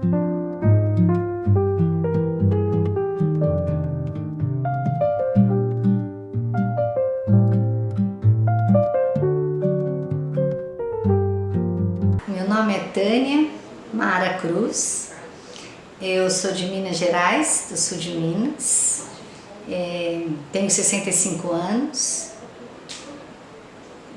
Meu nome é Tânia Mara Cruz, eu sou de Minas Gerais, do sul de Minas, tenho 65 anos,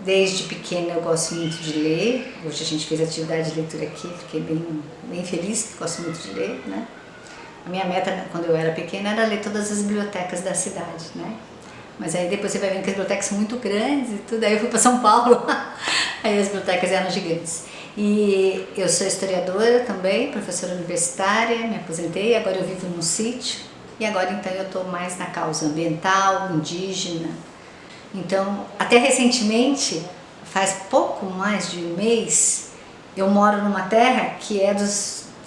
desde pequena eu gosto muito de ler, hoje a gente fez atividade de leitura aqui, fiquei bem feliz, gosto muito de ler, né? A minha meta quando eu era pequena era ler todas as bibliotecas da cidade, né? Mas aí depois você vai vendo que as bibliotecas são muito grandes e tudo, aí eu fui para São Paulo, aí as bibliotecas eram gigantes. E eu sou historiadora também, professora universitária, me aposentei, agora eu vivo num sítio e agora então eu estou mais na causa ambiental, indígena. Então, até recentemente, faz pouco mais de um mês, eu moro numa terra que é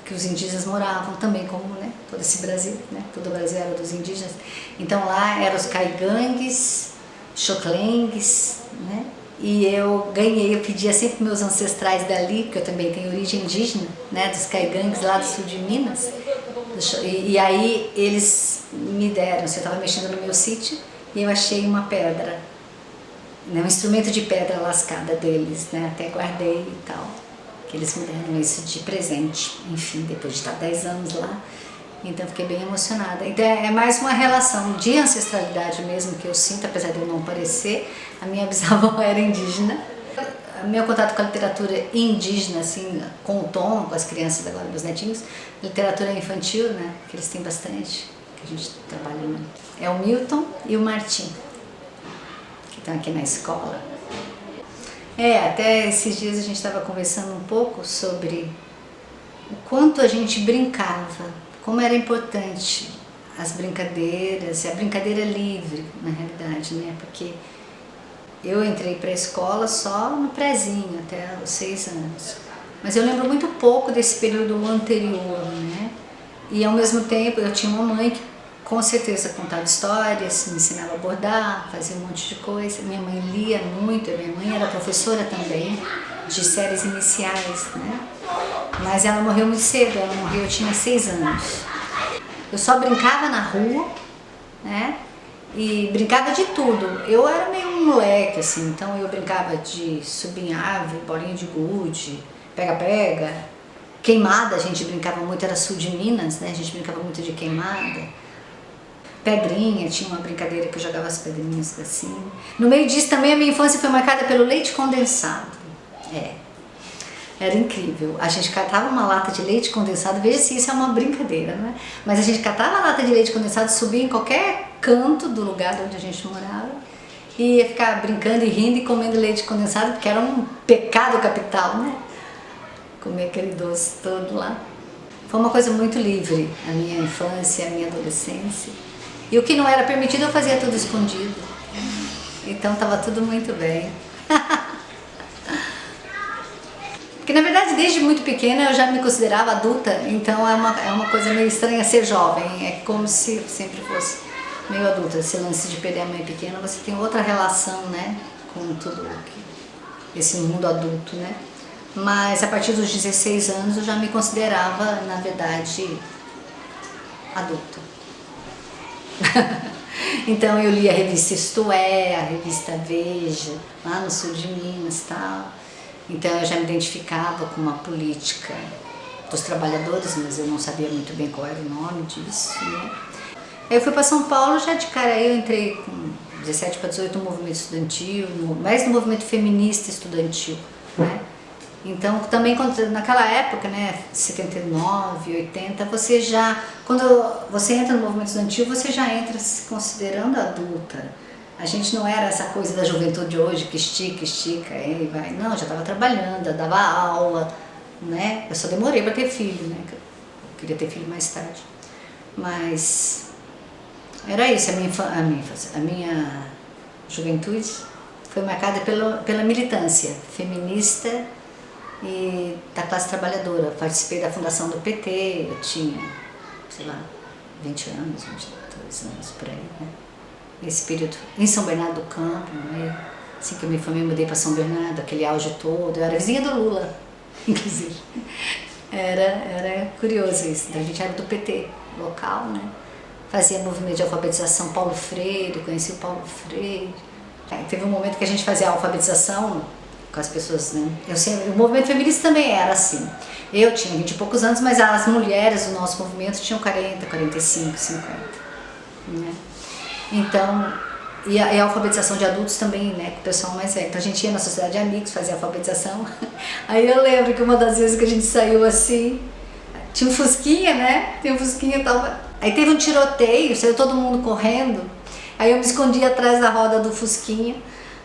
que os indígenas moravam também, como, né, todo esse Brasil, né, todo o Brasil era dos indígenas. Então lá eram os caigangues, xoclengues, né, e eu pedia sempre meus ancestrais dali, porque eu também tenho origem indígena, né, dos caigangues lá do sul de Minas, e aí eles me deram, eu estava mexendo no meu sítio e eu achei uma pedra, né, um instrumento de pedra lascada deles, né, até guardei e tal. Que eles me deram isso de presente, enfim, depois de estar 10 anos lá, então fiquei bem emocionada. Então é mais uma relação de ancestralidade mesmo que eu sinto, apesar de eu não parecer. A minha bisavó era indígena. Meu contato com a literatura indígena, assim, com o Tom, com as crianças agora, meus netinhos, literatura infantil, né, que eles têm bastante, que a gente trabalha muito. É o Milton e o Martim, que estão aqui na escola. Até esses dias a gente estava conversando um pouco sobre o quanto a gente brincava, como era importante as brincadeiras, a brincadeira livre, na realidade, né? Porque eu entrei para a escola só no prézinho, até os 6 anos. Mas eu lembro muito pouco desse período anterior, né? E ao mesmo tempo eu tinha uma mãe que com certeza contava histórias, me ensinava a bordar, fazia um monte de coisa. Minha mãe lia muito, minha mãe era professora também de séries iniciais, né? Mas ela morreu muito cedo, ela morreu, eu tinha 6 anos. Eu só brincava na rua, né? E brincava de tudo. Eu era meio um moleque, assim, então eu brincava de subir em árvore, bolinha de gude, pega-pega. Queimada, a gente brincava muito, era sul de Minas, né? A gente brincava muito de queimada. Pedrinha, tinha uma brincadeira que eu jogava as pedrinhas assim. No meio disso também a minha infância foi marcada pelo leite condensado. Era incrível. A gente catava uma lata de leite condensado, veja se isso é uma brincadeira, né? Mas a gente catava a lata de leite condensado, subia em qualquer canto do lugar onde a gente morava e ia ficar brincando e rindo e comendo leite condensado, porque era um pecado capital, né? Comer aquele doce todo lá. Foi uma coisa muito livre, a minha infância, a minha adolescência. E o que não era permitido eu fazia tudo escondido. Então estava tudo muito bem. Porque na verdade desde muito pequena eu já me considerava adulta, então é uma coisa meio estranha ser jovem. É como se eu sempre fosse meio adulta. Esse lance de perder a mãe pequena, você tem outra relação, né, com tudo esse mundo adulto, né? Mas a partir dos 16 anos eu já me considerava, na verdade, adulta. Então eu li a revista Isto É, a revista Veja, lá no sul de Minas e tal. Então eu já me identificava com uma política dos trabalhadores, mas eu não sabia muito bem qual era o nome disso, né? Eu fui para São Paulo, já de cara aí eu entrei com 17 para 18 no movimento estudantil, mais no movimento feminista estudantil, né? Então, também naquela época, né, 79, 80, você já, quando você entra no movimento estudantil, você já entra se considerando adulta. A gente não era essa coisa da juventude hoje, que estica, aí vai. Não, eu já estava trabalhando, eu dava aula, né? Eu só demorei para ter filho, né? Eu queria ter filho mais tarde. Mas era isso, a minha juventude foi marcada pela militância feminista e da classe trabalhadora. Participei da fundação do PT, eu tinha, sei lá, 20 anos, 22 anos por aí, né? Nesse período, em São Bernardo do Campo, né? Assim que eu me formei, mudei para São Bernardo, aquele auge todo. Eu era vizinha do Lula, inclusive. Era curioso isso. Então, a gente era do PT local, né? Fazia movimento de alfabetização Paulo Freire, conheci o Paulo Freire. Teve um momento que a gente fazia alfabetização com as pessoas, né? O movimento feminista também era assim. Eu tinha 20 e poucos anos, mas as mulheres do nosso movimento tinham 40, 45, 50, né? Então, e a alfabetização de adultos também, né, com o pessoal mais velho. Então a gente ia na sociedade de amigos, fazia alfabetização. Aí eu lembro que uma das vezes que a gente saiu assim, tinha um fusquinha, né? Tinha um fusquinha e tal. Aí teve um tiroteio, saiu todo mundo correndo. Aí eu me escondi atrás da roda do fusquinha.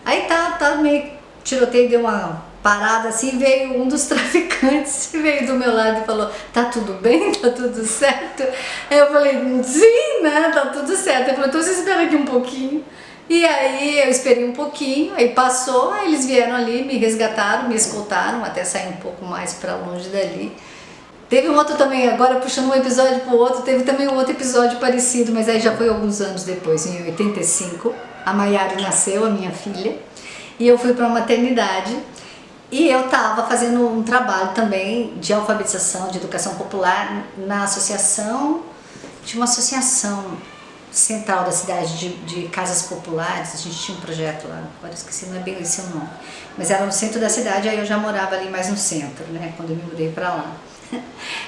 Aí tá meio tiroteio, deu uma parada assim, veio um dos traficantes, veio do meu lado e falou: tá tudo bem? Tá tudo certo? Aí eu falei: sim, né? Tá tudo certo. Ele falou: então você espera aqui um pouquinho. E aí eu esperei um pouquinho, aí passou, aí eles vieram ali, me resgataram, me escoltaram até sair um pouco mais pra longe dali. Teve um outro também, agora puxando um episódio pro outro, teve também um outro episódio parecido, mas aí já foi alguns anos depois, em 85, a Maiara nasceu, a minha filha, e eu fui pra maternidade. E eu estava fazendo um trabalho também de alfabetização, de educação popular na associação, tinha uma associação central da cidade de casas populares, a gente tinha um projeto lá, agora esqueci, não é bem esse o nome, mas era no centro da cidade, aí eu já morava ali mais no centro, né, quando eu me mudei para lá.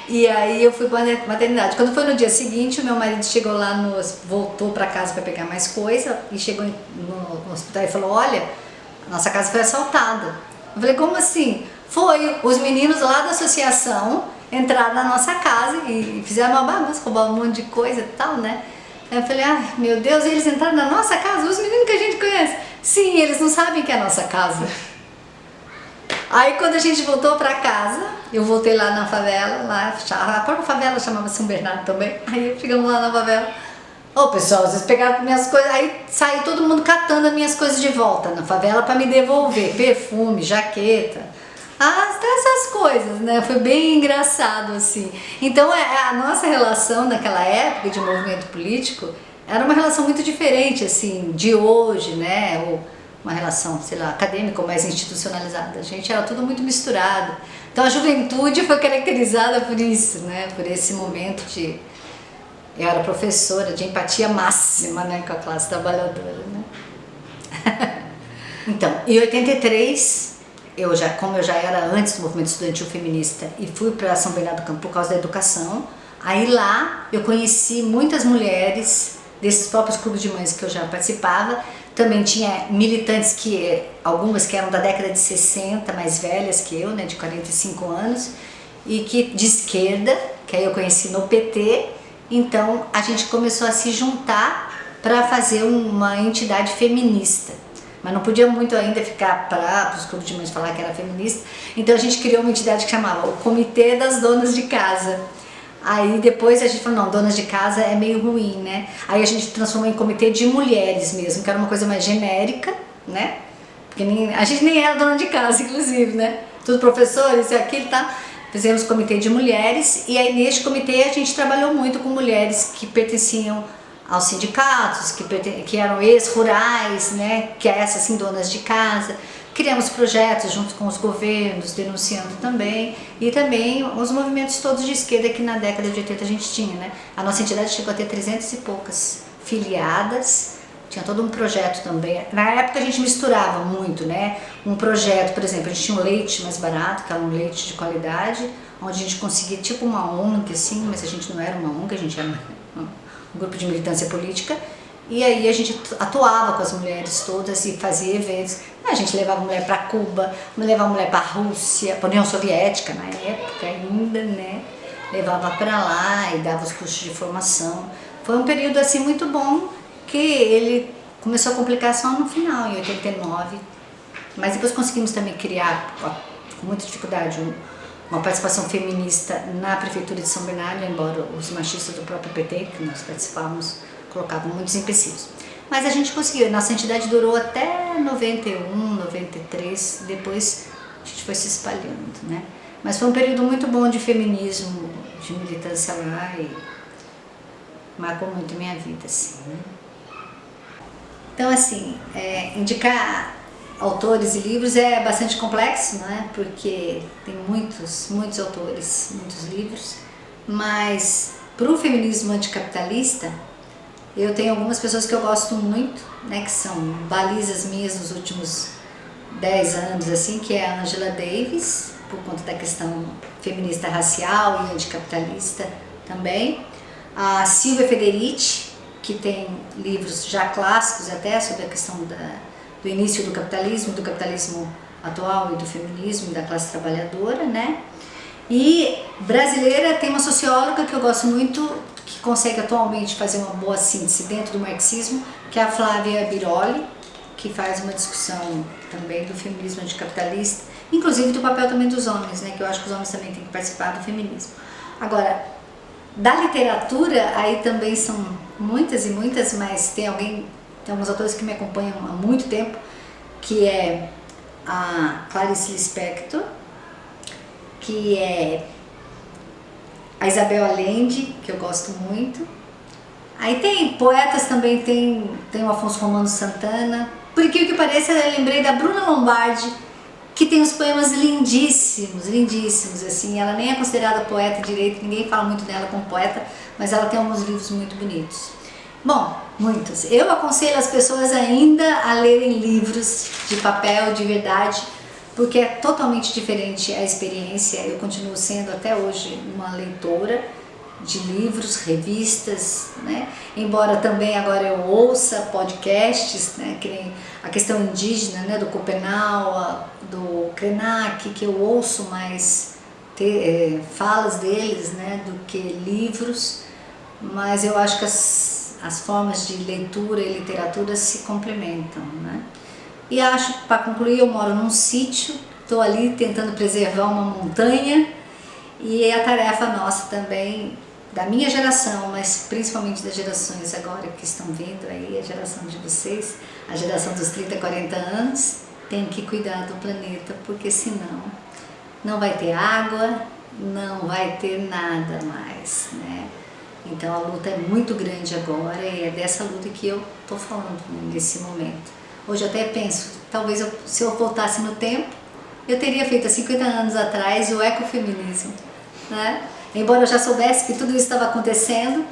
E aí eu fui para a maternidade. Quando foi no dia seguinte, o meu marido chegou lá, voltou para casa para pegar mais coisa, e chegou no hospital e falou: olha, nossa casa foi assaltada. Eu falei: como assim? Foi, os meninos lá da associação entraram na nossa casa e fizeram uma bagunça, roubaram um monte de coisa e tal, né? Aí eu falei: ai meu Deus, eles entraram na nossa casa, os meninos que a gente conhece. Sim, eles não sabem que é a nossa casa. Aí quando a gente voltou pra casa, eu voltei lá na favela, a própria favela chamava São Bernardo também. Aí chegamos lá na favela: ô pessoal, vocês pegaram minhas coisas. Aí saiu todo mundo catando as minhas coisas de volta na favela para me devolver, perfume, jaqueta, essas coisas, né? Foi bem engraçado assim. Então a nossa relação naquela época de movimento político era uma relação muito diferente assim de hoje, né? Ou uma relação, sei lá, acadêmica ou mais institucionalizada. A gente era tudo muito misturado. Então a juventude foi caracterizada por isso, né? Por esse momento de... Eu era professora de empatia máxima, né, com a classe trabalhadora, né? Então, em 83, como eu já era antes do movimento estudantil feminista e fui para São Bernardo do Campo por causa da educação, aí lá eu conheci muitas mulheres desses próprios clubes de mães que eu já participava. Também tinha militantes algumas que eram da década de 60, mais velhas que eu, né, de 45 anos, e que de esquerda, que aí eu conheci no PT. Então a gente começou a se juntar para fazer uma entidade feminista, mas não podia muito ainda ficar para os clubes de mães falar que era feminista. Então a gente criou uma entidade que chamava o Comitê das Donas de Casa. Aí depois a gente falou: não, donas de casa é meio ruim, né? Aí a gente transformou em comitê de mulheres mesmo, que era uma coisa mais genérica, né? Porque a gente nem era dona de casa, inclusive, né? Tudo professores e aquilo, tá? Fizemos comitê de mulheres, e aí neste comitê a gente trabalhou muito com mulheres que pertenciam aos sindicatos, que eram ex-rurais, né, que é essas assim, donas de casa. Criamos projetos junto com os governos, denunciando também, e também os movimentos todos de esquerda que na década de 80 a gente tinha, né? A nossa entidade chegou a ter 300 e poucas filiadas, tinha todo um projeto também. Na época a gente misturava muito, né? Um projeto, por exemplo, a gente tinha um leite mais barato, que era um leite de qualidade, onde a gente conseguia tipo uma ONG assim, mas a gente não era uma ONG, a gente era um grupo de militância política. E aí a gente atuava com as mulheres todas e fazia eventos. A gente levava mulher para Cuba, levava mulher para a Rússia, para a União Soviética na época ainda, né? Levava para lá e dava os cursos de formação. Foi um período assim muito bom, que ele começou a complicar só no final, em 89. Mas depois conseguimos também criar, com muita dificuldade, uma participação feminista na prefeitura de São Bernardo, embora os machistas do próprio PT, que nós participávamos, colocavam muitos empecilhos. Mas a gente conseguiu, nossa entidade durou até 91, 93, depois a gente foi se espalhando, né? Mas foi um período muito bom de feminismo, de militância lá, e marcou muito a minha vida, assim, né? Então, assim, indicar autores e livros é bastante complexo, né? Porque tem muitos autores, muitos livros, mas para o feminismo anticapitalista eu tenho algumas pessoas que eu gosto muito, né? Que são balizas minhas nos últimos 10 anos, assim, que é a Angela Davis, por conta da questão feminista racial e anticapitalista também, a Silvia Federici, que tem livros já clássicos até sobre a questão do início do capitalismo atual e do feminismo e da classe trabalhadora, né? E brasileira tem uma socióloga que eu gosto muito, que consegue atualmente fazer uma boa síntese dentro do marxismo, que é a Flávia Biroli, que faz uma discussão também do feminismo anticapitalista, inclusive do papel também dos homens, né? Que eu acho que os homens também têm que participar do feminismo. Agora, da literatura, aí também são muitas e muitas, mas tem alguns autores que me acompanham há muito tempo, que é a Clarice Lispector, que é a Isabel Allende, que eu gosto muito. Aí tem poetas também, tem o Afonso Romano Santana. Por incrível que pareça, eu lembrei da Bruna Lombardi, que tem uns poemas lindíssimos, lindíssimos, assim. Ela nem é considerada poeta direito, ninguém fala muito dela como poeta, mas ela tem alguns livros muito bonitos. Bom, muitos. Eu aconselho as pessoas ainda a lerem livros de papel, de verdade, porque é totalmente diferente a experiência. Eu continuo sendo até hoje uma leitora de livros, revistas, né? Embora também agora eu ouça podcasts, né? Que nem a questão indígena, né? Do Copenau, do Krenak, que eu ouço mais falas deles, né? Do que livros, mas eu acho que as formas de leitura e literatura se complementam, né? E acho, para concluir, eu moro num sítio, estou ali tentando preservar uma montanha, e é a tarefa nossa também, da minha geração, mas principalmente das gerações agora que estão vindo aí, a geração de vocês, a geração dos 30, 40 anos, tem que cuidar do planeta, porque senão não vai ter água, não vai ter nada mais, né? Então a luta é muito grande agora, e é dessa luta que eu estou falando nesse momento. Hoje eu até penso, talvez se eu voltasse no tempo, eu teria feito há 50 anos atrás o ecofeminismo, né? Embora eu já soubesse que tudo isso estava acontecendo,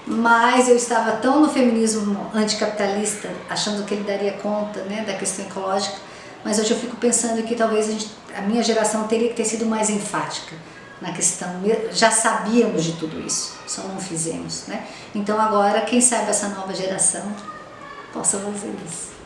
mas eu estava tão no feminismo anticapitalista, achando que ele daria conta, né, da questão ecológica, mas hoje eu fico pensando que talvez a minha geração teria que ter sido mais enfática na questão. Já sabíamos de tudo isso, só não fizemos, né? Então agora, quem sabe essa nova geração possa fazer isso.